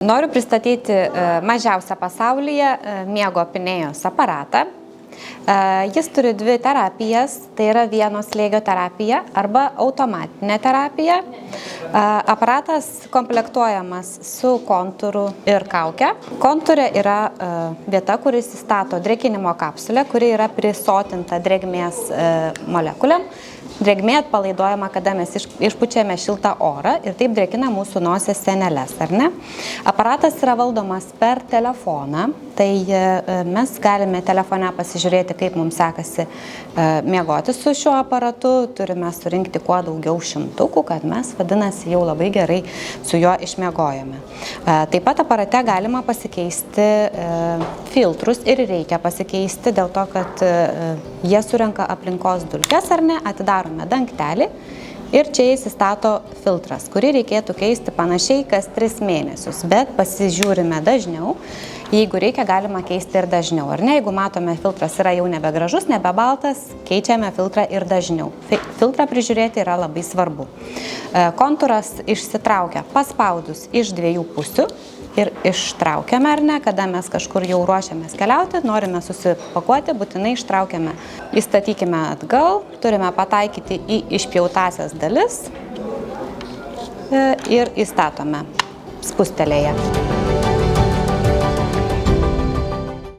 Noriu pristatyti mažiausią pasaulyje miego apnėjos aparatą. Jis turi dvi terapijas, tai yra vieno slėgio terapija arba automatinė terapija. Aparatas komplektuojamas su kontūru ir kauke. Kontūre yra vieta, kuris įstato drėkinimo kapsulę, kuri yra prisotinta drėgmės molekulėm. Drėgmė atpalaiduojama, kada mes išpučiame šiltą orą ir taip drėkina mūsų nosies sieneles, ar ne? Aparatas yra valdomas per telefoną, tai mes galime telefone pasižiūrėti, kaip mums sekasi miegoti su šiuo aparatu. Turime surinkti kuo daugiau šimtukų, kad mes, vadinasi, jau labai gerai su juo išmiegojame. Taip pat aparate galima pasikeisti filtrus ir reikia pasikeisti dėl to, kad jie surenka aplinkos dulkes, ar ne, atidarome dangtelį ir čia įsistato filtras, kurį reikėtų keisti panašiai kas 3 mėnesius, bet pasižiūrime dažniau. Jeigu reikia, galima keisti ir dažniau, ar ne? Jeigu matome, filtras yra jau nebegražus, nebebaltas, keičiame filtrą ir dažniau. Filtrą prižiūrėti yra labai svarbu. Kontūras išsitraukia paspaudus iš 2 pusių ir ištraukiame, ar ne, kada mes kažkur jau ruošiamės keliauti, norime susipakuoti, būtinai ištraukiame. Įstatykime atgal, turime pataikyti į išpjautasias dalis ir įstatome spustelėje.